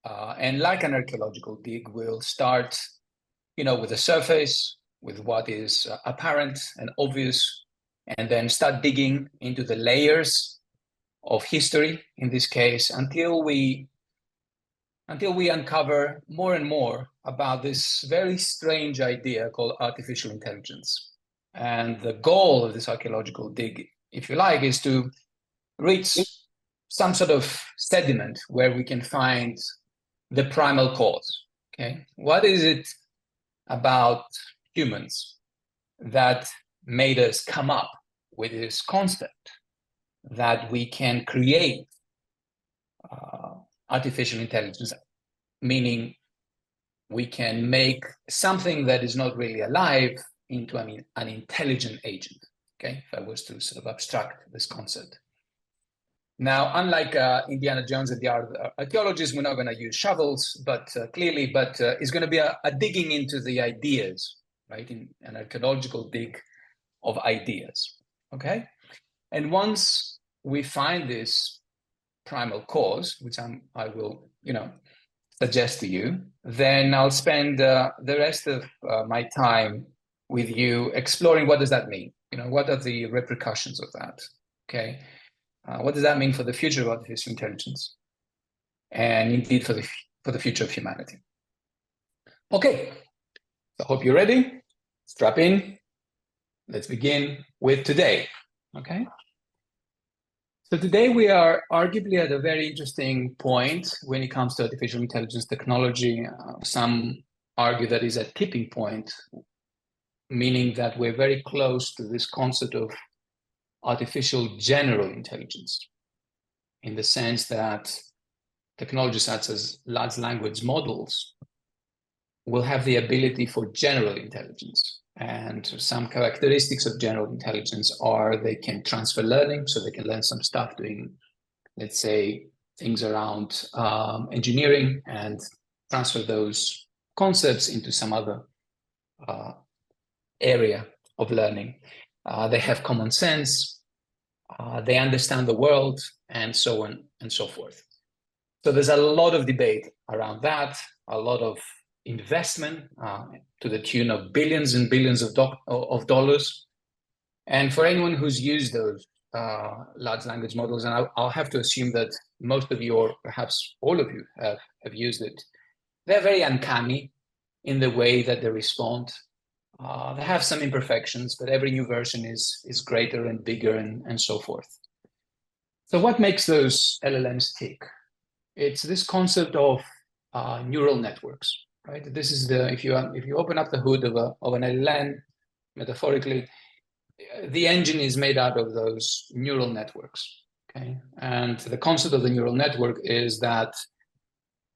And like an archaeological dig, we'll start, with the surface, with what is apparent and obvious, and then start digging into the layers of history, in this case, until we uncover more and more about this very strange idea called artificial intelligence. And the goal of this archaeological dig, if you like, is to reach some sort of sediment where we can find the primal cause. Okay, what is it about humans that made us come up with this concept that we can create artificial intelligence, meaning we can make something that is not really alive into an intelligent agent? Okay, if I was to sort of abstract this concept. Now, unlike Indiana Jones and the other archaeologists, we're not going to use shovels, but it's going to be a digging into the ideas, right? In an archaeological dig of ideas, okay? And once we find this primal cause, which I will, suggest to you, then I'll spend the rest of my time with you exploring what does that mean? What are the repercussions of that, okay? What does that mean for the future of artificial intelligence, and indeed for the future of humanity? Okay, so I hope you're ready. Strap in. Let's begin with today. Okay. So today we are arguably at a very interesting point when it comes to artificial intelligence technology. Some argue that is a tipping point, meaning that we're very close to this concept of artificial general intelligence, in the sense that technologies such as large language models will have the ability for general intelligence. And some characteristics of general intelligence are they can transfer learning, so they can learn some stuff doing, let's say, things around engineering and transfer those concepts into some other area of learning. They have common sense, they understand the world, and so on and so forth. So there's a lot of debate around that, a lot of investment to the tune of billions and billions of dollars. And for anyone who's used those large language models, and I'll have to assume that most of you, or perhaps all of you, have used it, they're very uncanny in the way that they respond. They have some imperfections, but every new version is greater and bigger and so forth. So what makes those LLMs tick? It's this concept of neural networks, right? This is if you open up the hood of an LLM, metaphorically, the engine is made out of those neural networks. Okay, and the concept of the neural network is that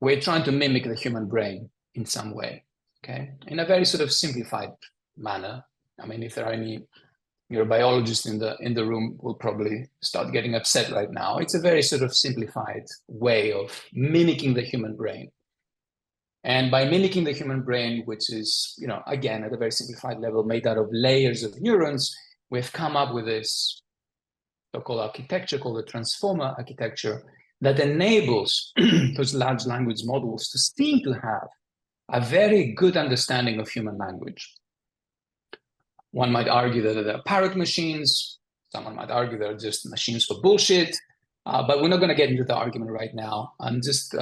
we're trying to mimic the human brain in some way. Okay, in a very sort of simplified manner. I mean, if there are any neurobiologists in the room, will probably start getting upset right now. It's a very sort of simplified way of mimicking the human brain. And by mimicking the human brain, which is, again, at a very simplified level, made out of layers of neurons, we've come up with this so-called architecture called the transformer architecture that enables those large language models to seem to have a very good understanding of human language. One might argue that they're parrot machines. Someone might argue they're just machines for bullshit. But we're not going to get into the argument right now. I'm just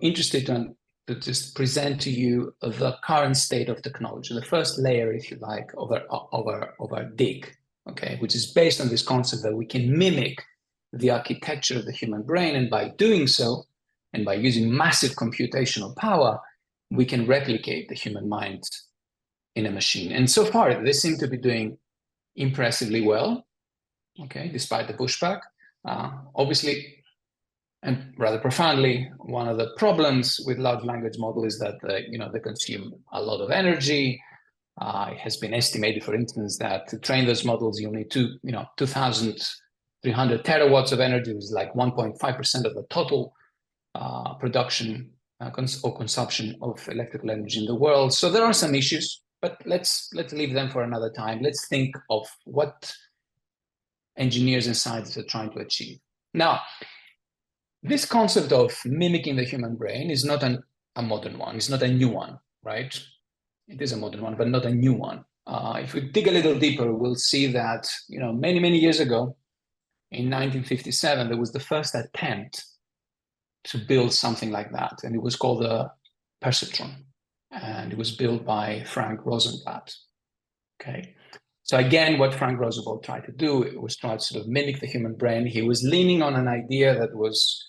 interested to just present to you the current state of technology, the first layer, if you like, of our dig, okay, which is based on this concept that we can mimic the architecture of the human brain, and by doing so, and by using massive computational power, we can replicate the human mind in a machine. And so far, they seem to be doing impressively well, okay, despite the pushback. Obviously, and rather profoundly, one of the problems with large language models is that they consume a lot of energy. It has been estimated, for instance, that to train those models, you need 2,300 terawatts of energy, which is like 1.5% of the total production or consumption of electrical energy in the world. So there are some issues, but let's leave them for another time. Let's think of what engineers and scientists are trying to achieve. Now, This concept of mimicking the human brain is not a modern one. It's not a new one, right? It is a modern one, but not a new one. If we dig a little deeper, we'll see that, many, many years ago, in 1957, there was the first attempt to build something like that, and it was called the perceptron, and it was built by Frank Rosenblatt. Okay, so again, what Frank Rosenblatt tried to do was try to sort of mimic the human brain. He was leaning on an idea that was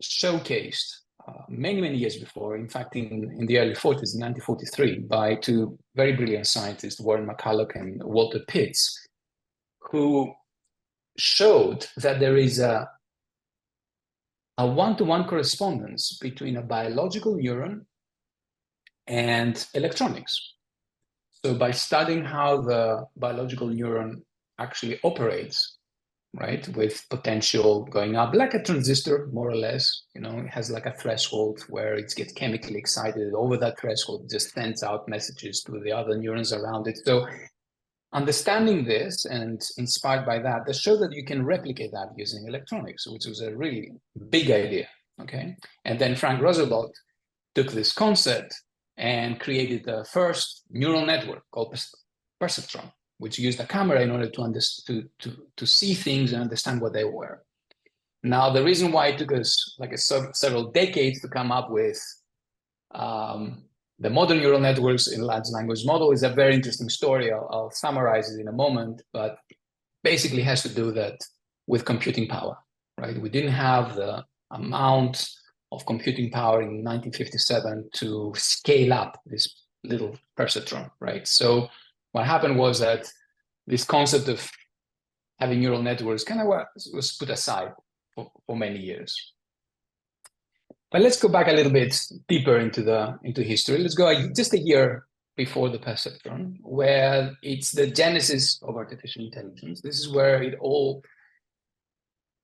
showcased many, many years before, in fact, in the early 40s, in 1943, by two very brilliant scientists, Warren McCulloch and Walter Pitts, who showed that there is a one-to-one correspondence between a biological neuron and electronics. So by studying how the biological neuron actually operates, right, with potential going up, like a transistor, more or less, it has like a threshold where it gets chemically excited. Over that threshold, it just sends out messages to the other neurons around it. So understanding this and inspired by that, they show that you can replicate that using electronics, which was a really big idea, okay? And then Frank Rosenblatt took this concept and created the first neural network called perceptron, which used a camera in order to see things and understand what they were. Now, the reason why it took us like several decades to come up with the modern neural networks in large language model is a very interesting story. I'll summarize it in a moment, but basically has to do that with computing power, right? We didn't have the amount of computing power in 1957 to scale up this little perceptron, right? So what happened was that this concept of having neural networks kind of was put aside for many years. But let's go back a little bit deeper into history. Let's go just a year before the perceptron, where it's the genesis of artificial intelligence. This is where it all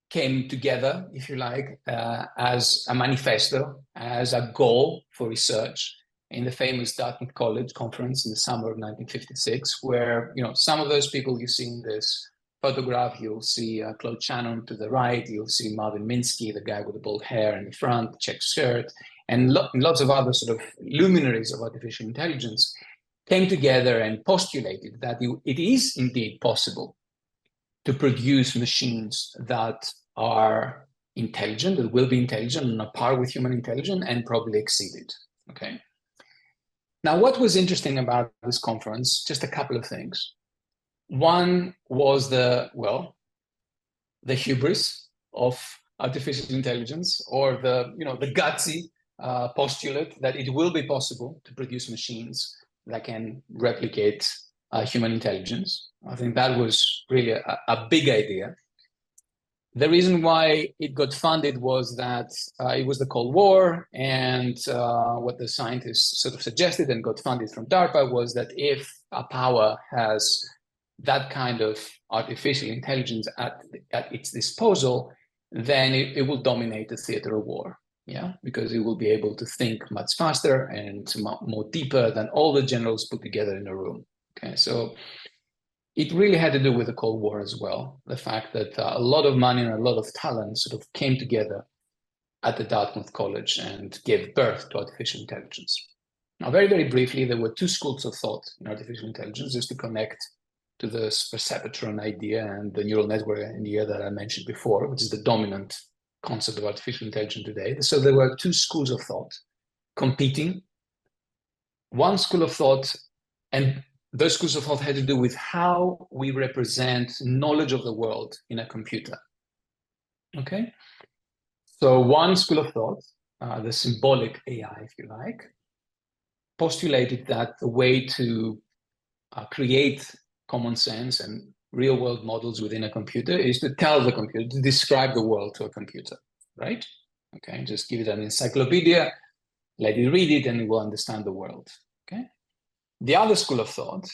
came together, if you like, as a manifesto, as a goal for research in the famous Dartmouth College conference in the summer of 1956, where some of those people you see in this photograph, you'll see Claude Shannon to the right, you'll see Marvin Minsky, the guy with the bald hair in the front, check shirt, and lots of other sort of luminaries of artificial intelligence came together and postulated that it is indeed possible to produce machines that are intelligent, that will be intelligent, on a par with human intelligence, and probably exceed it, okay? Now, what was interesting about this conference, just a couple of things. One was the hubris of artificial intelligence, or the gutsy postulate that it will be possible to produce machines that can replicate human intelligence. I think that was really a big idea. The reason why it got funded was that it was the Cold War, and what the scientists sort of suggested and got funded from DARPA was that if a power has that kind of artificial intelligence at its disposal, then it will dominate the theater of war, because it will be able to think much faster and more deeper than all the generals put together in a room, okay? So it really had to do with the Cold War as well, the fact that a lot of money and a lot of talent sort of came together at the Dartmouth College and gave birth to artificial intelligence. Now, very, very briefly, there were two schools of thought in artificial intelligence, just to connect to the perceptron idea and the neural network idea that I mentioned before, which is the dominant concept of artificial intelligence today. So there were two schools of thought competing. One school of thought, and those schools of thought had to do with how we represent knowledge of the world in a computer, okay? So one school of thought, the symbolic AI, if you like, postulated that the way to create common sense and real world models within a computer is to tell the computer, to describe the world to a computer, right? Okay, just give it an encyclopedia, let it read it, and it will understand the world, okay? The other school of thought,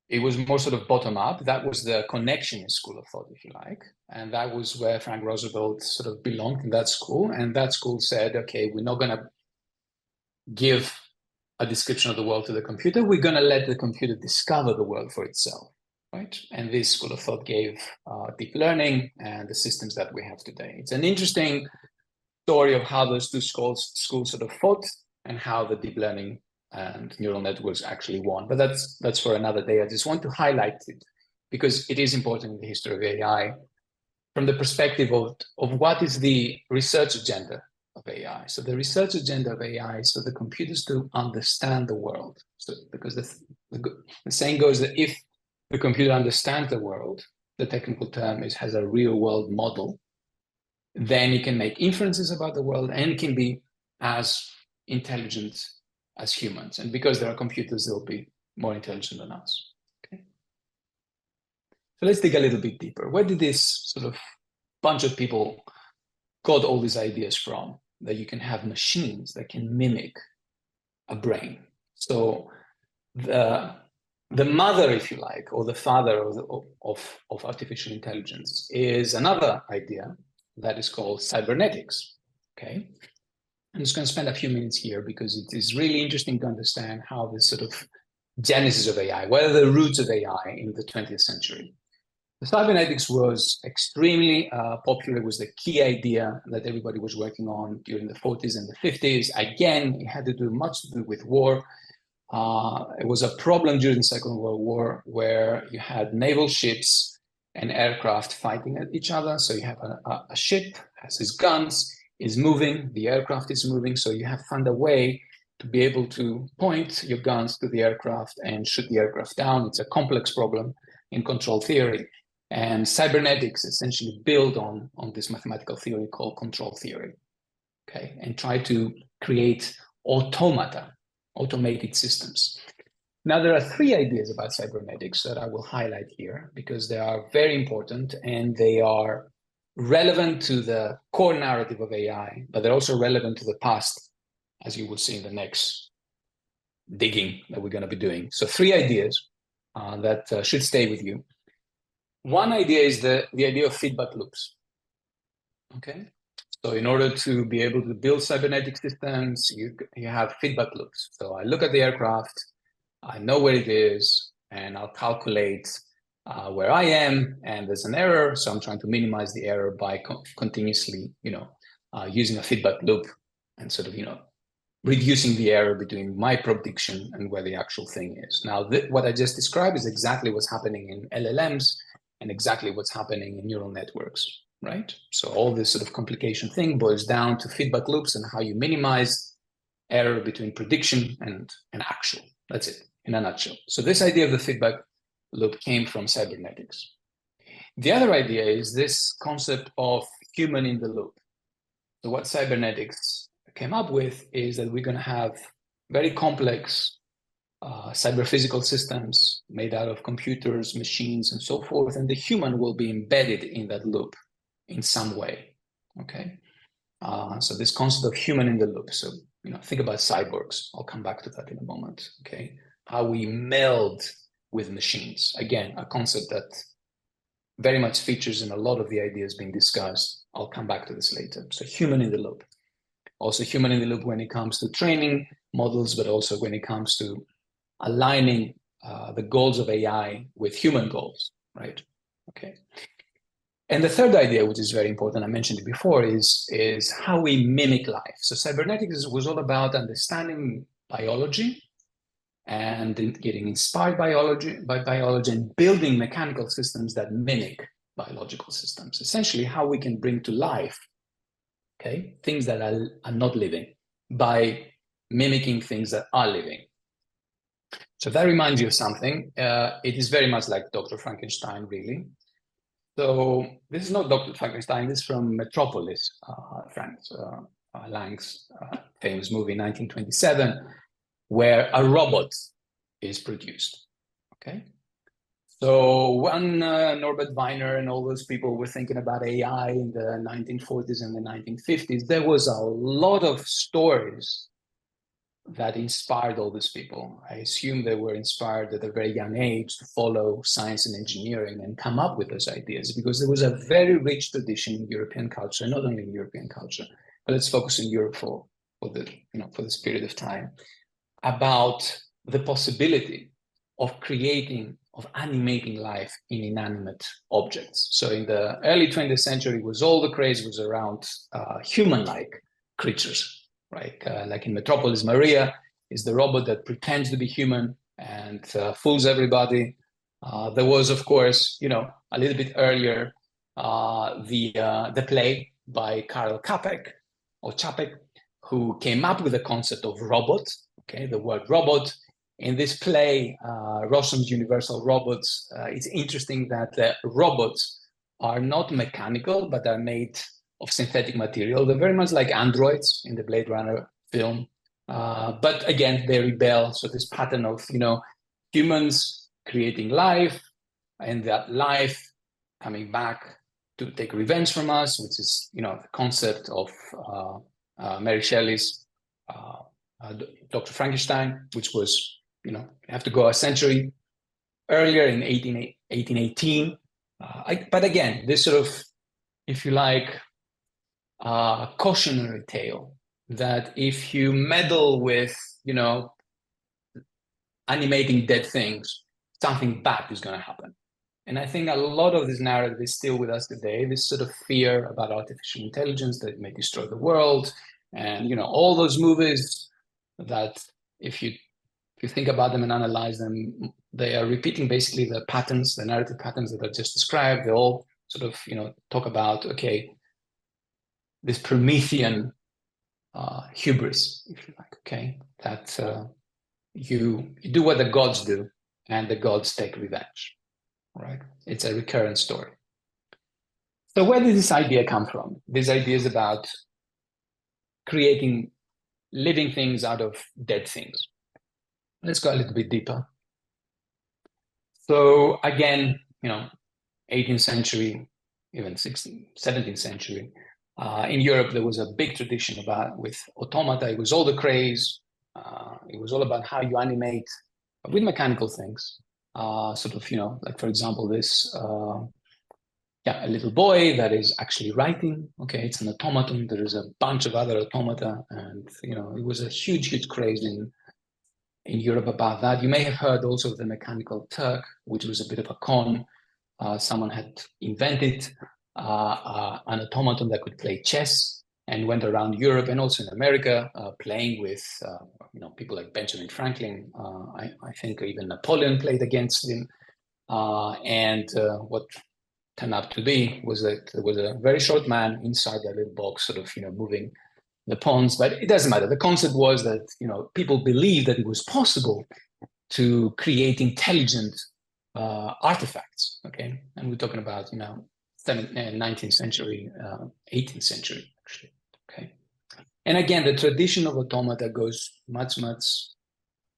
it was more sort of bottom up. That was the connectionist school of thought, if you like. And that was where Frank Roosevelt sort of belonged in that school. And that school said, okay, we're not going to give a description of the world to the computer. We're going to let the computer discover the world for itself. right? And this school of thought gave deep learning and the systems that we have today. It's an interesting story of how those two schools sort of fought and how the deep learning and neural networks actually won. But that's for another day. I just want to highlight it because it is important in the history of AI from the perspective of what is the research agenda of AI. So the research agenda of AI is for the computers to understand the world. So because the saying goes that if the computer understands the world, the technical term is has a real world model, then it can make inferences about the world and it can be as intelligent as humans. And because there are computers, they'll be more intelligent than us. Okay. So let's dig a little bit deeper. Where did this sort of bunch of people got all these ideas from? That you can have machines that can mimic a brain. So the mother, if you like, or the father of artificial intelligence is another idea that is called cybernetics. Okay. I'm just going to spend a few minutes here because it is really interesting to understand how this sort of genesis of AI, what are the roots of AI in the 20th century. The cybernetics was extremely popular. It was the key idea that everybody was working on during the 40s and the 50s. Again, it had to do much to do with war. It was a problem during the Second World War where you had naval ships and aircraft fighting at each other. So you have a ship, has its guns, is moving, the aircraft is moving. So you have found a way to be able to point your guns to the aircraft and shoot the aircraft down. It's a complex problem in control theory. And cybernetics essentially build on this mathematical theory called control theory, okay, and try to create automata, automated systems. Now, there are three ideas about cybernetics that I will highlight here because they are very important and they are relevant to the core narrative of AI, but they're also relevant to the past, as you will see in the next digging that we're going to be doing. So three ideas that should stay with you. One idea is the idea of feedback loops, okay? So in order to be able to build cybernetic systems, you have feedback loops. So I look at the aircraft, I know where it is, and I'll calculate where I am, and there's an error, so I'm trying to minimize the error by continuously, using a feedback loop and sort of, reducing the error between my prediction and where the actual thing is. Now, what I just described is exactly what's happening in LLMs and exactly what's happening in neural networks, right? So all this sort of complication thing boils down to feedback loops and how you minimize error between prediction and actual. That's it, in a nutshell. So this idea of the feedback loop came from cybernetics. The other idea is this concept of human in the loop. So what cybernetics came up with is that we're going to have very complex cyber-physical systems made out of computers, machines, and so forth, and the human will be embedded in that loop in some way, okay? So this concept of human in the loop. So, think about cyborgs. I'll come back to that in a moment, okay? How we meld with machines. Again, a concept that very much features in a lot of the ideas being discussed. I'll come back to this later. So human in the loop. Also human in the loop when it comes to training models, but also when it comes to aligning the goals of AI with human goals, right? Okay. And the third idea, which is very important, I mentioned it before, is how we mimic life. So cybernetics was all about understanding biology and getting inspired by biology and building mechanical systems that mimic biological systems. Essentially, how we can bring to life, okay, things that are not living by mimicking things that are living. So that reminds you of something. It is very much like Dr. Frankenstein, really. So this is not Dr. Frankenstein. This is from Metropolis, Franz Lang's famous movie, 1927, where a robot is produced. Okay. So when Norbert Wiener and all those people were thinking about AI in the 1940s and the 1950s, there was a lot of stories that inspired all these people. I assume they were inspired at a very young age to follow science and engineering and come up with those ideas because there was a very rich tradition in European culture, not only in European culture, but let's focus in Europe for this period of time, about the possibility of creating of animating life in inanimate objects. So in the early 20th century, all the craze was around human-like creatures, right? Like in Metropolis, Maria is the robot that pretends to be human and fools everybody. There was, of course, a little bit earlier, the play by Karel Čapek, who came up with the concept of robot. Okay, the word robot. In this play, Rossum's Universal Robots, it's interesting that the robots are not mechanical, but are made of synthetic material. They're very much like androids in the Blade Runner film. But again, they rebel. So this pattern of, humans creating life and that life coming back to take revenge from us, which is, the concept of Mary Shelley's Dr. Frankenstein, which was, you have to go a century earlier in 1818. But again, this sort of, if you like, cautionary tale that if you meddle with, animating dead things, something bad is going to happen. And I think a lot of this narrative is still with us today, this sort of fear about artificial intelligence that may destroy the world. And, all those movies that if you think about them and analyze them, they are repeating basically the patterns, the narrative patterns that I just described. They all sort of, talk about, okay, this Promethean hubris, if you like, okay, that you do what the gods do and the gods take revenge, right? It's a recurrent story. So where did this idea come from? This idea is about creating living things out of dead things. Let's go a little bit deeper. So again, 18th century, even 16th, 17th century, in Europe, there was a big tradition with automata. It was all the craze. It was all about how you animate with mechanical things. Sort of, like for example, this, a little boy that is actually writing. Okay, it's an automaton. There is a bunch of other automata, and it was a huge, huge craze in Europe about that. You may have heard also of the Mechanical Turk, which was a bit of a con. Someone had invented an automaton that could play chess and went around Europe and also in America playing with people like Benjamin Franklin. I think even Napoleon played against him. And what turned out to be was that there was a very short man inside that little box, sort of moving the pawns, but it doesn't matter. The concept was that people believed that it was possible to create intelligent artifacts. Okay, and we're talking about 19th century, 18th century actually. Okay, and again, the tradition of automata goes much, much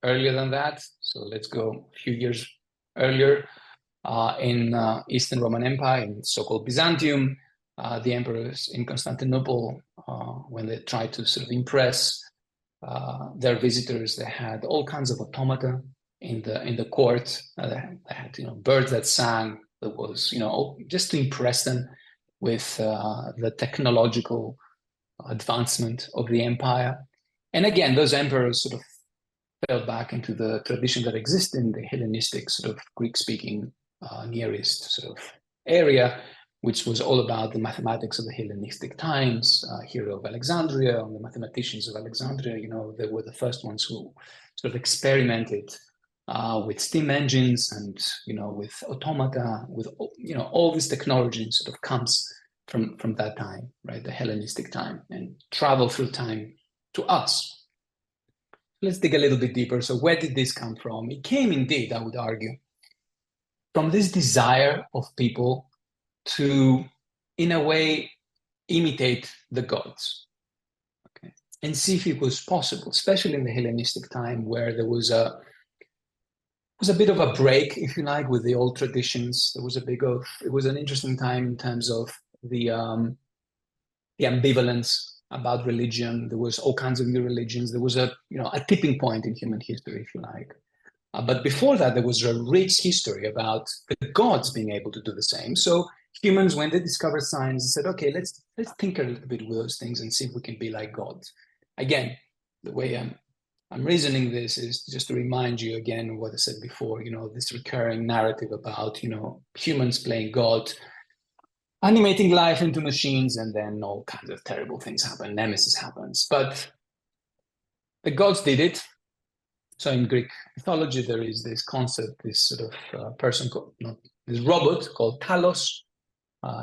earlier than that. So let's go a few years earlier in Eastern Roman Empire, in so-called Byzantium. The emperors in Constantinople, when they tried to sort of impress their visitors, they had all kinds of automata in the court. They had birds that sang. There was just to impress them with the technological advancement of the empire. And again, those emperors sort of fell back into the tradition that existed in the Hellenistic sort of Greek-speaking Near East sort of area, which was all about the mathematics of the Hellenistic times. Hero of Alexandria, and the mathematicians of Alexandria, they were the first ones who sort of experimented with steam engines and, with automata, with, all this technology sort of comes from that time, right? The Hellenistic time, and travel through time to us. Let's dig a little bit deeper. So where did this come from? It came indeed, I would argue, from this desire of people to, in a way, imitate the gods, okay, and see if it was possible, especially in the Hellenistic time, where there was a bit of a break, if you like, with the old traditions. It was an interesting time in terms of the ambivalence about religion. There was all kinds of new religions. There was a tipping point in human history, if you like. But before that, there was a rich history about the gods being able to do the same. So humans, when they discovered science, said, okay, let's tinker a little bit with those things and see if we can be like gods. Again, the way I'm reasoning this is just to remind you again what I said before, this recurring narrative about, humans playing God, animating life into machines, and then all kinds of terrible things happen, nemesis happens. But the gods did it. So in Greek mythology, there is this concept, this sort of person called, this robot called Talos.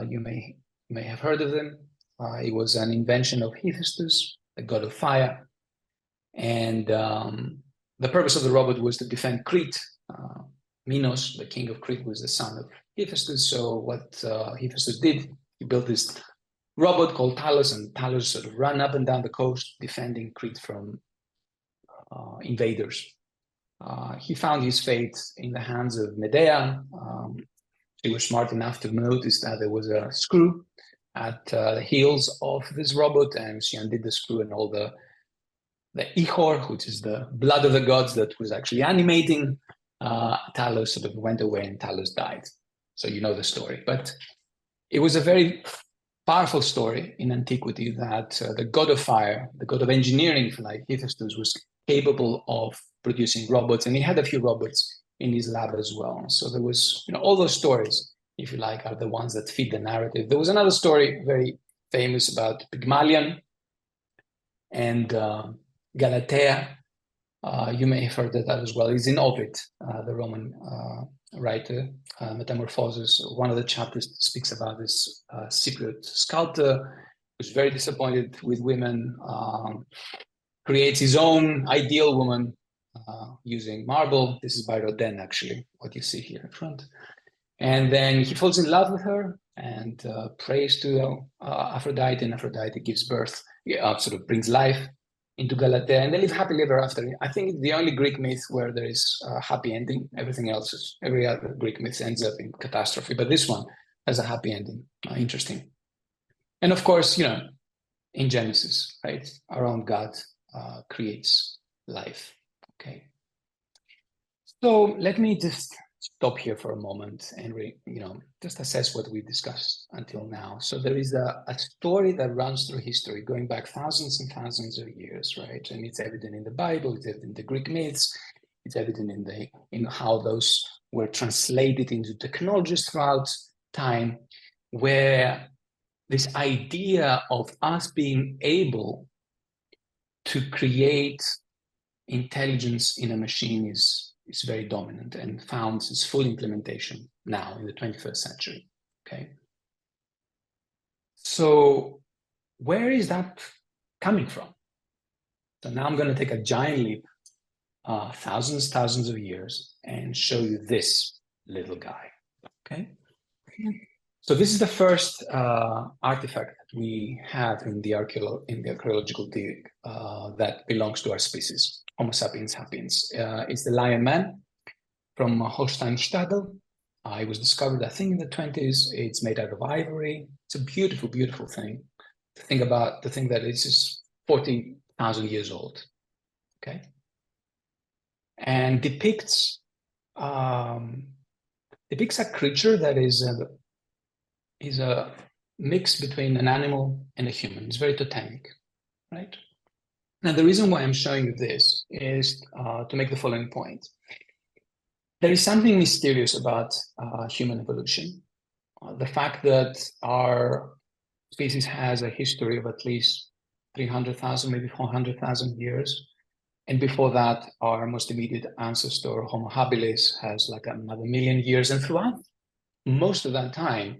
You may have heard of him. It was an invention of Hephaestus, the god of fire. And the purpose of the robot was to defend Crete. Minos, the king of Crete, was the son of Hephaestus. So what Hephaestus did, he built this robot called Talos, and Talos sort of ran up and down the coast defending Crete from invaders. He found his fate in the hands of Medea. She was smart enough to notice that there was a screw at the heels of this robot, and she undid the screw, and all the ichor, which is the blood of the gods that was actually animating Talos, sort of went away, and Talos died. So you know the story. But it was a very powerful story in antiquity that the god of fire, the god of engineering, like Hephaestus, was capable of producing robots, and he had a few robots in his lab as well. So there was, all those stories, if you like, are the ones that feed the narrative. There was another story very famous about Pygmalion and Galatea. You may have heard of that as well. It's in Ovid, the Roman writer, Metamorphosis. One of the chapters speaks about this Cypriot sculptor who's very disappointed with women, creates his own ideal woman using marble. This is by Rodin, actually, what you see here in front. And then he falls in love with her and prays to Aphrodite, and Aphrodite gives birth, sort of brings life into Galatea, and they live happily ever after. I think it's the only Greek myth where there is a happy ending. Every other Greek myth ends up in catastrophe, but this one has a happy ending. Interesting. And of course, in Genesis, right, our own God creates life. Okay. So let me just stop here for a moment and just assess what we discussed until now. So there is a story that runs through history, going back thousands and thousands of years, right? And it's evident in the Bible, it's evident in the Greek myths, it's evident in how those were translated into technologies throughout time, where this idea of us being able to create intelligence in a machine is very dominant and found its full implementation now in the 21st century, okay? So where is that coming from? So now I'm going to take a giant leap, thousands of years, and show you this little guy, okay? So this is the first artifact that we have in the archaeological dig that belongs to our species, Homo sapiens sapiens. It's the lion man from Holstein-Stadel. It was discovered, I think, in the 20s. It's made out of ivory. It's a beautiful, beautiful thing. To think that this is 40,000 years old, okay? And depicts a creature that is a mix between an animal and a human. It's very totemic, right? Now, the reason why I'm showing you this is to make the following point. There is something mysterious about human evolution. The fact that our species has a history of at least 300,000, maybe 400,000 years. And before that, our most immediate ancestor, Homo habilis, has like another million years. And throughout most of that time,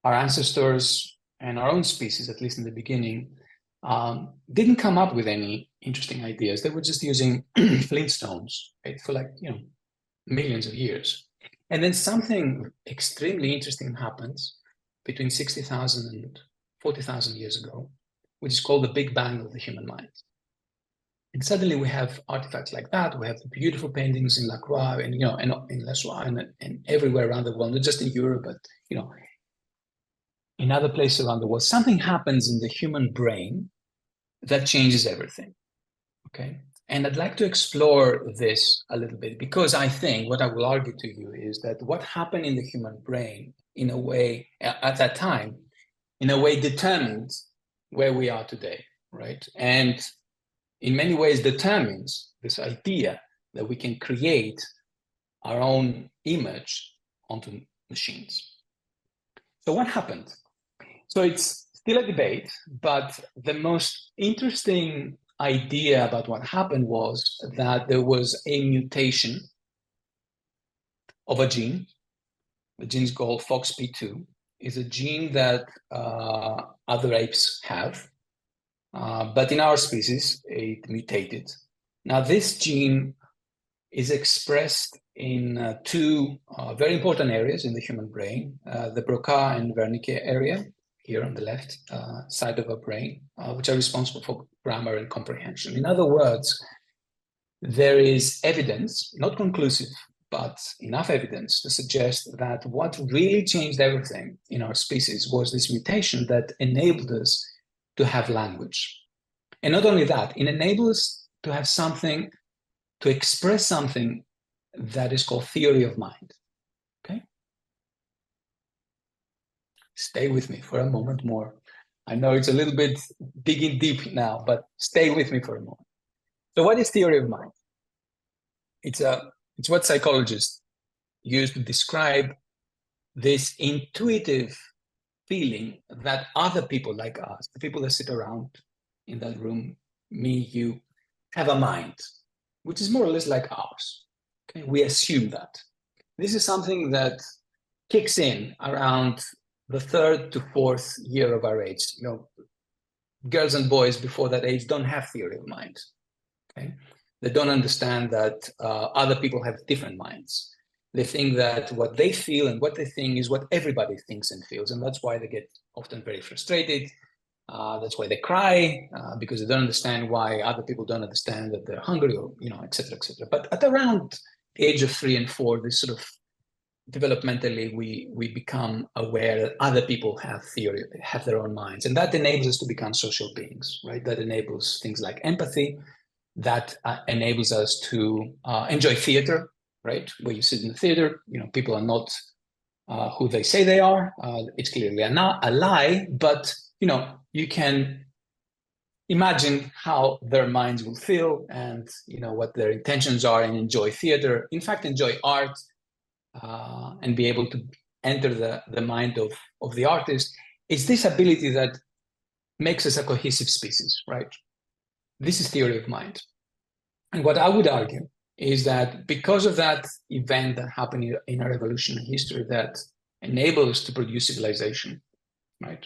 our ancestors and our own species, at least in the beginning, didn't come up with any interesting ideas. They were just using flintstones, right, for millions of years. And then something extremely interesting happens between 60,000 and 40,000 years ago, which is called the Big Bang of the human mind. And suddenly we have artifacts like that. We have the beautiful paintings in Lacroix and in Les and everywhere around the world, not just in Europe, but in other places around the world. Something happens in the human brain that changes everything. Okay. And I'd like to explore this a little bit, because I think what I will argue to you is that what happened in the human brain, in a way, at that time, in a way determined where we are today, right? And in many ways determines this idea that we can create our own image onto machines. So what happened? So it's still a debate, but the most interesting idea about what happened was that there was a mutation of a gene. The gene is called FOXP2. It's a gene that other apes have, but in our species, it mutated. Now, this gene is expressed in two very important areas in the human brain, the Broca and Wernicke area, here on the left side of our brain, which are responsible for grammar and comprehension. In other words, there is evidence, not conclusive, but enough evidence to suggest that what really changed everything in our species was this mutation that enabled us to have language. And not only that, it enabled us to have something, to express something that is called theory of mind. Okay? Stay with me for a moment more. I know it's a little bit digging deep now, but stay with me for a moment. So what is theory of mind? It's what psychologists use to describe this intuitive feeling that other people like us, the people that sit around in that room, me, you, have a mind, which is more or less like ours. Okay? We assume that. This is something that kicks in around the 3rd to 4th year of our age. You know, girls and boys before that age don't have theory of mind. Okay? They don't understand that other people have different minds. They think that what they feel and what they think is what everybody thinks and feels, and that's why they get often very frustrated. That's why they cry, because they don't understand why other people don't understand that they're hungry, or, you know, et cetera, et cetera. But at around the age of 3 and 4, this sort of developmentally, we become aware that other people have theory, have their own minds, and that enables us to become social beings, right? That enables things like empathy, that enables us to enjoy theater, right? Where you sit in the theater, you know, people are not who they say they are. It's clearly a lie, but, you know, you can imagine how their minds will feel and, you know, what their intentions are, and enjoy theater. In fact, enjoy art, and be able to enter the mind of the artist. It's this ability that makes us a cohesive species, right? This is theory of mind. And what I would argue is that because of that event that happened in our evolutionary history that enabled us to produce civilization, right,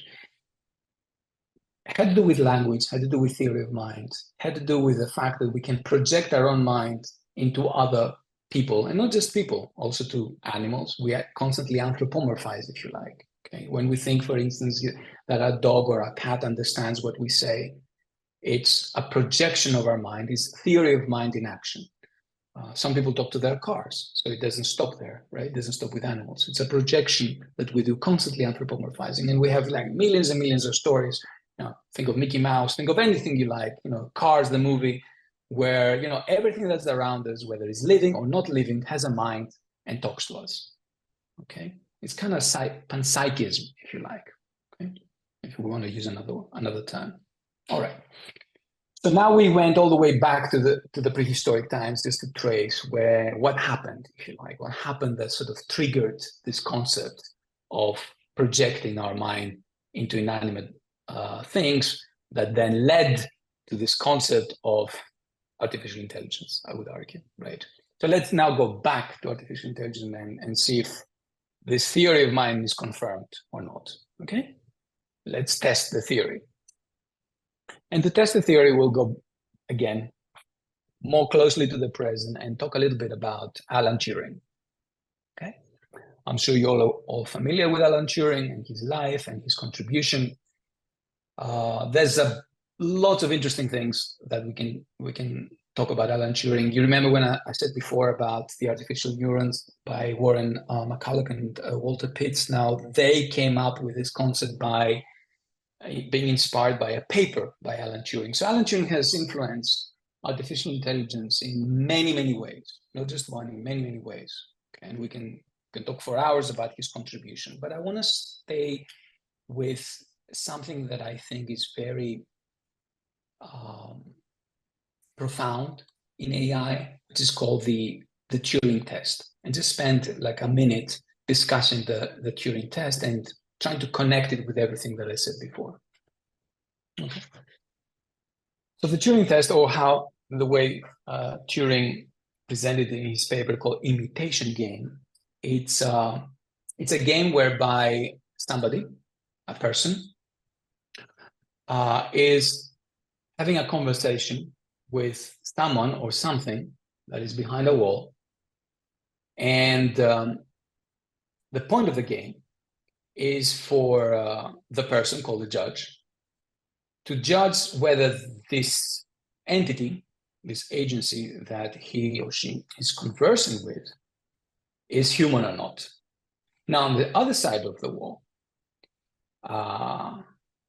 had to do with language, had to do with theory of mind, had to do with the fact that we can project our own mind into other people, and not just people, also to animals. We are constantly anthropomorphized, if you like. Okay? When we think, for instance, that a dog or a cat understands what we say, it's a projection of our mind. It's theory of mind in action. Some people talk to their cars, so it doesn't stop there, right? It doesn't stop with animals. It's a projection that we do, constantly anthropomorphizing, and we have like millions and millions of stories. You know, think of Mickey Mouse, think of anything you like, you know, Cars, the movie, where, you know, everything that's around us, whether it's living or not living, has a mind and talks to us. Okay, it's kind of panpsychism, if you like. Okay, if we want to use another term. All right. So now we went all the way back to the prehistoric times, just to trace what happened, if you like, what happened that sort of triggered this concept of projecting our mind into inanimate things, that then led to this concept of artificial intelligence, I would argue, right? So let's now go back to artificial intelligence and see if this theory of mind is confirmed or not, okay? Let's test the theory. And to test the theory, we'll go, again, more closely to the present and talk a little bit about Alan Turing, okay? I'm sure you're all familiar with Alan Turing and his life and his contribution. There's lots of interesting things that we can talk about Alan Turing. You remember when I said before about the artificial neurons by Warren McCulloch and Walter Pitts? Now, they came up with this concept by being inspired by a paper by Alan Turing. So Alan Turing has influenced artificial intelligence in many, many ways, not just one, in many, many ways. Okay? And we can talk for hours about his contribution, but I want to stay with something that I think is very profound in AI, which is called the Turing test, and just spend like a minute discussing the Turing test and trying to connect it with everything that I said before. Okay. So the Turing test, or how the way Turing presented in his paper called imitation game, it's a game whereby somebody, a person, is having a conversation with someone or something that is behind a wall. And the point of the game is for the person called the judge to judge whether this entity, this agency that he or she is conversing with, is human or not. Now, on the other side of the wall,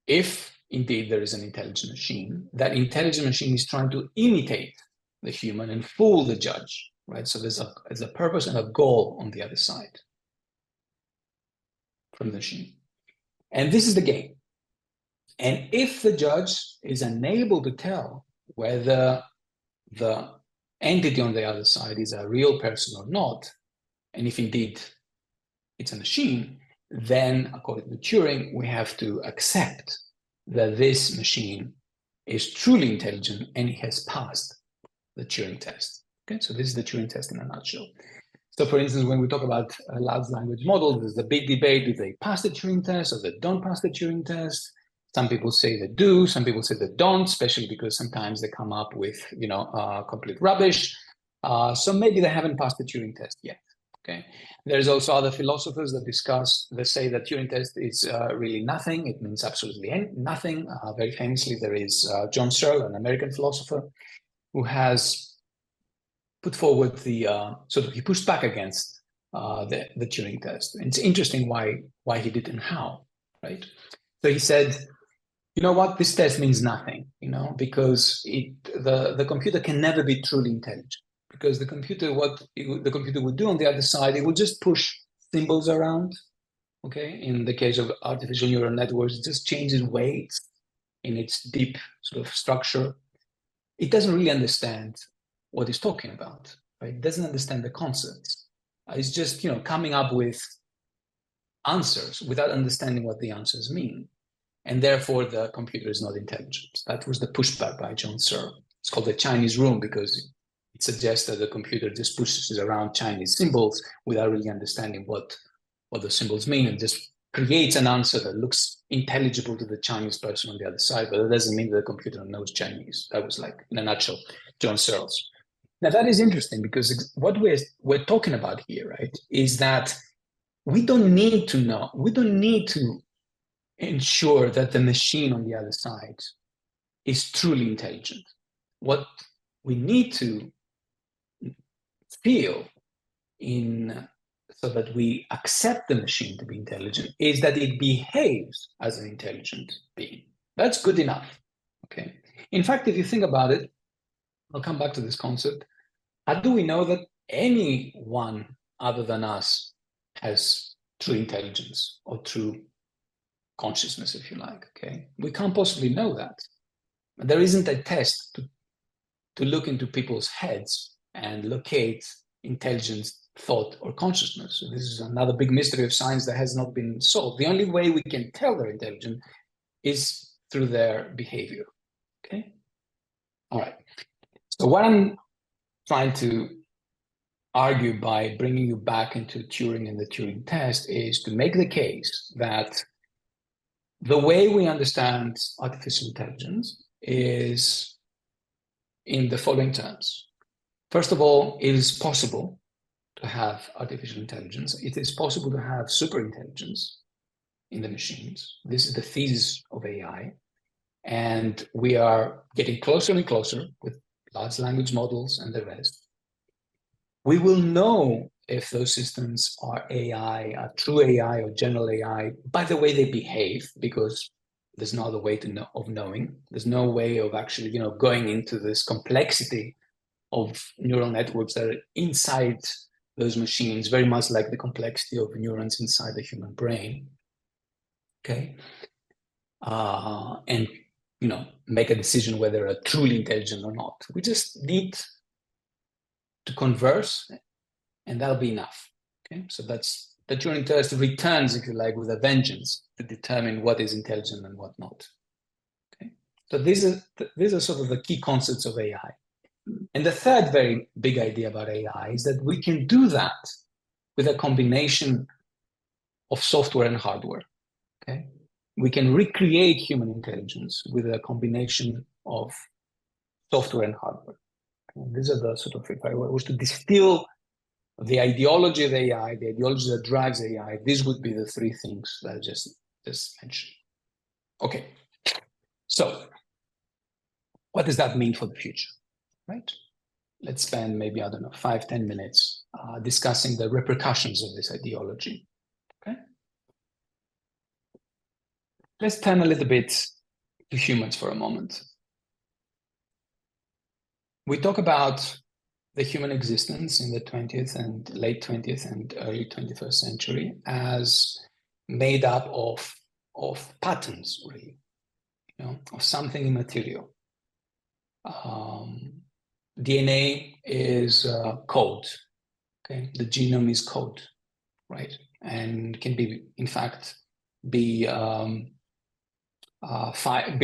if indeed there is an intelligent machine, that intelligent machine is trying to imitate the human and fool the judge, right? So there's a purpose and a goal on the other side from the machine. And this is the game. And if the judge is unable to tell whether the entity on the other side is a real person or not, and if indeed it's a machine, then according to Turing, we have to accept that this machine is truly intelligent and it has passed the Turing test. Okay, so this is the Turing test in a nutshell. So for instance, when we talk about a large language model, there's a big debate, do they pass the Turing test or they don't pass the Turing test? Some people say they do, some people say they don't, especially because sometimes they come up with, complete rubbish. So maybe they haven't passed the Turing test yet. Okay. There's also other philosophers that say that Turing test is really nothing. It means absolutely nothing. Very famously, there is John Searle, an American philosopher, who has put forward he pushed back against the Turing test. And it's interesting why he did and how, right? So he said, you know what, this test means nothing, because the computer can never be truly intelligent. Because the computer, what the computer would do on the other side, it would just push symbols around, okay? In the case of artificial neural networks, it just changes weights in its deep sort of structure. It doesn't really understand what it's talking about, right? It doesn't understand the concepts. It's just, coming up with answers without understanding what the answers mean. And therefore, the computer is not intelligent. That was the pushback by John Searle. It's called the Chinese room because it suggests that the computer just pushes around Chinese symbols without really understanding what the symbols mean, and just creates an answer that looks intelligible to the Chinese person on the other side, but it doesn't mean that the computer knows Chinese. That was, like, in a nutshell, John Searle's. Now, that is interesting because what we're talking about here, right, is that we don't need to ensure that the machine on the other side is truly intelligent. What we need to feel so that we accept the machine to be intelligent is that it behaves as an intelligent being. That's good enough, okay? In fact, if you think about it, I'll come back to this concept. How do we know that anyone other than us has true intelligence or true consciousness, if you like, okay? We can't possibly know that. There isn't a test to look into people's heads and locate intelligence, thought, or consciousness. So this is another big mystery of science that has not been solved. The only way we can tell they're intelligent is through their behavior, okay? All right. So what I'm trying to argue by bringing you back into Turing and the Turing test is to make the case that the way we understand artificial intelligence is in the following terms. First of all, it is possible to have artificial intelligence. It is possible to have superintelligence in the machines. This is the thesis of AI. And we are getting closer and closer with large language models and the rest. We will know if those systems are AI, are true AI or general AI, by the way they behave, because there's no other way of knowing. There's no way of actually, going into this complexity of neural networks that are inside those machines, very much like the complexity of neurons inside the human brain. Okay. And make a decision whether they're truly intelligent or not. We just need to converse, and that'll be enough. Okay, so the Turing test returns, if you like, with a vengeance to determine what is intelligent and what not. Okay, so these are sort of the key concepts of AI. And the third very big idea about AI is that we can do that with a combination of software and hardware. Okay, we can recreate human intelligence with a combination of software and hardware. And these are the sort of, if I was to distill the ideology of AI, the ideology that drives AI, these would be the three things that I just mentioned. Okay, so what does that mean for the future, right? Let's spend maybe, 5-10 minutes discussing the repercussions of this ideology, okay? Let's turn a little bit to humans for a moment. We talk about the human existence in the 20th and late 20th and early 21st century as made up of patterns, really, of something immaterial. DNA is code, okay? The genome is code, right? And can be, in fact, become a file, a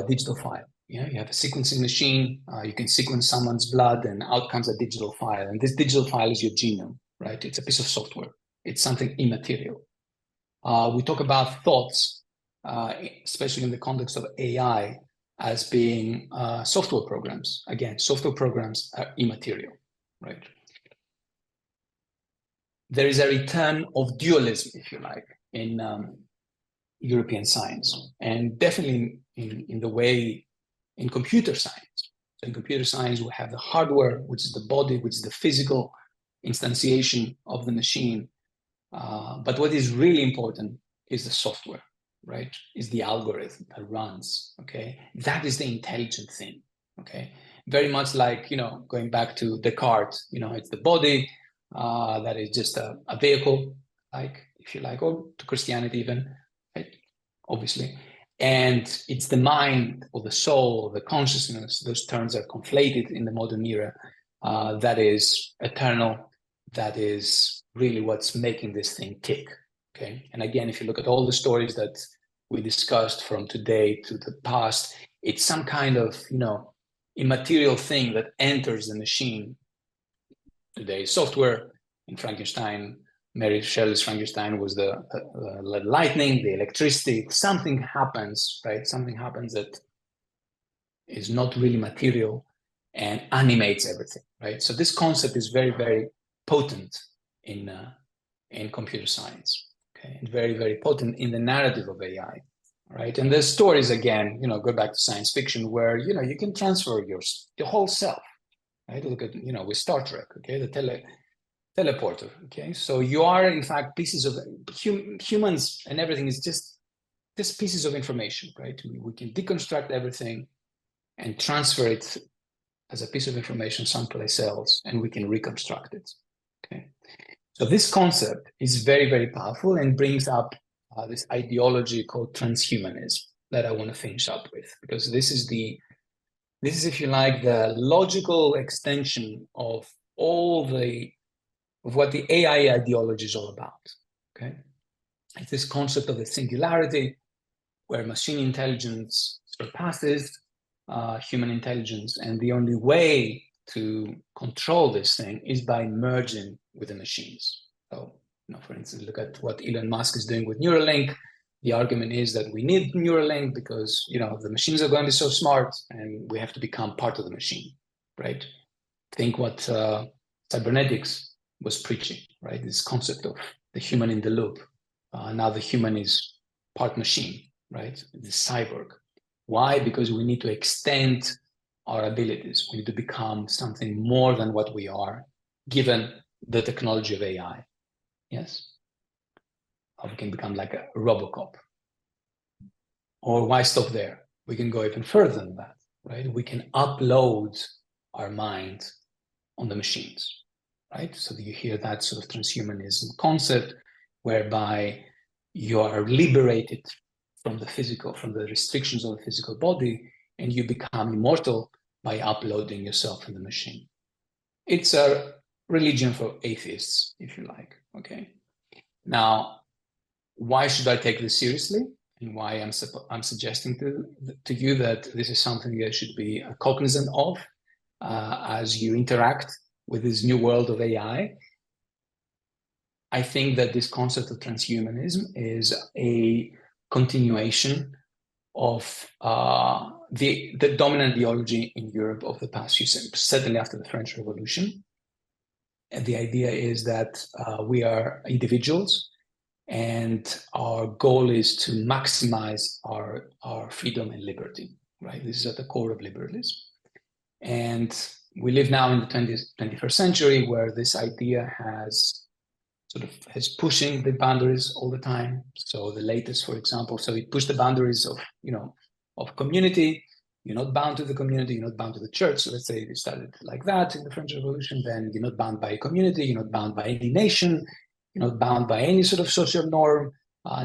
digital file. You have a sequencing machine, you can sequence someone's blood, and out comes a digital file. And this digital file is your genome, right? It's a piece of software. It's something immaterial. We talk about thoughts, especially in the context of AI, as being software programs. Again, software programs are immaterial, right? There is a return of dualism, if you like, in European science, and definitely in the way in computer science. So in computer science, we have the hardware, which is the body, which is the physical instantiation of the machine. But what is really important is the software, right? Is the algorithm that runs, okay? That is the intelligent thing, okay? Very much like, going back to Descartes, it's the body that is just a vehicle, like, if you like, or to Christianity even, right? Obviously. And it's the mind or the soul or the consciousness, those terms are conflated in the modern era, that is eternal, that is really what's making this thing tick, okay? And again, if you look at all the stories that we discussed from today to the past, it's some kind of, immaterial thing that enters the machine. Today, software. In Frankenstein, Mary Shelley's Frankenstein was the lightning, the electricity. Something happens, right? Something happens that is not really material and animates everything, right? So this concept is very, very potent in computer science, okay? And very, very potent in the narrative of AI, right? And there's stories, again, go back to science fiction where, you can transfer your whole self, right? Look at, with Star Trek, okay? The teleporter, okay? So you are, in fact, pieces of humans, and everything is just pieces of information, right? We can deconstruct everything and transfer it as a piece of information someplace else, and we can reconstruct it, okay? So this concept is very, very powerful and brings up this ideology called transhumanism that I want to finish up with, because this is, if you like, the logical extension of what the AI ideology is all about, okay? It's this concept of the singularity, where machine intelligence surpasses human intelligence, and the only way to control this thing is by merging with the machines. So, for instance, look at what Elon Musk is doing with Neuralink. The argument is that we need Neuralink because, the machines are going to be so smart, and we have to become part of the machine, right? Think what cybernetics was preaching, right? This concept of the human in the loop. Now the human is part machine, right? The cyborg. Why? Because we need to extend our abilities. We need to become something more than what we are, given the technology of AI. Yes? Or we can become like a Robocop. Or why stop there? We can go even further than that, right? We can upload our mind on the machines, right? So you hear that sort of transhumanism concept, whereby you are liberated from the restrictions of the physical body, and you become immortal by uploading yourself in the machine. It's a religion for atheists, if you like, okay? Now, why should I take this seriously? And why I'm suggesting to you that this is something you should be cognizant of as you interact with this new world of AI. I think that this concept of transhumanism is a continuation of the dominant ideology in Europe of the past few centuries, certainly after the French Revolution. And the idea is that we are individuals, and our goal is to maximize our freedom and liberty, right? This is at the core of liberalism. And we live now in the 21st century where this idea has pushing the boundaries all the time. So the latest, for example, so it pushed the boundaries of, of community. You're not bound to the community, you're not bound to the church. So let's say it started like that in the French Revolution, then you're not bound by a community, you're not bound by any nation, you're not bound by any sort of social norm.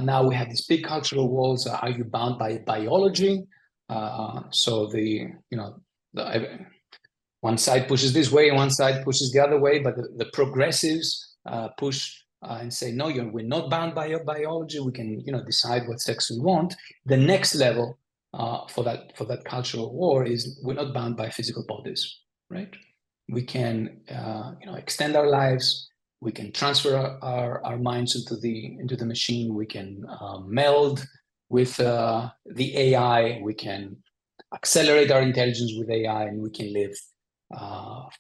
Now we have these big cultural walls. Are you bound by biology? So one side pushes this way and one side pushes the other way, but the progressives push and say, no, we're not bound by your biology. We can, decide what sex we want. The next level for that cultural war is we're not bound by physical bodies, right? We can, extend our lives. We can transfer our minds into the machine. We can meld with the AI. We can accelerate our intelligence with AI, and we can live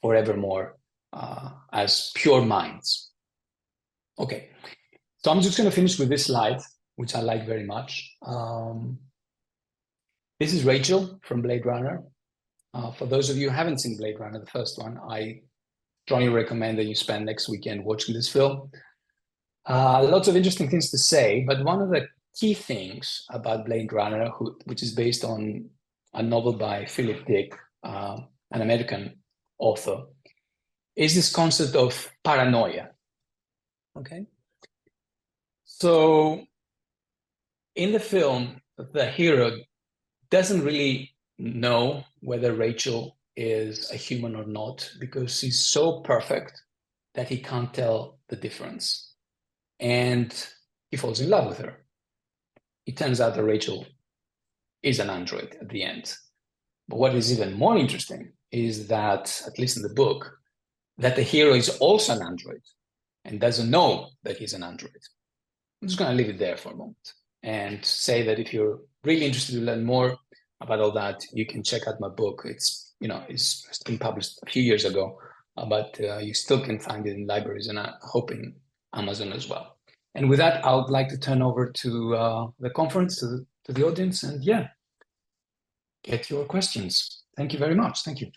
forevermore as pure minds. Okay, so I'm just going to finish with this slide, which I like very much. This is Rachel from Blade Runner. For those of you who haven't seen Blade Runner, the first one, I strongly recommend that you spend next weekend watching this film. Lots of interesting things to say, but one of the key things about Blade Runner, which is based on a novel by Philip Dick, an American author, is this concept of paranoia. Okay, so in the film, the hero doesn't really know whether Rachel is a human or not, because she's so perfect that he can't tell the difference. And he falls in love with her. It turns out that Rachel is an android at the end. But what is even more interesting is that, at least in the book, that the hero is also an android and doesn't know that he's an android. I'm just going to leave it there for a moment and say that if you're really interested to learn more about all that, you can check out my book. It's been published a few years ago, but you still can find it in libraries, and I hope in Amazon as well. And with that, I would like to turn over to the conference, to the audience, and get your questions. Thank you very much. Thank you.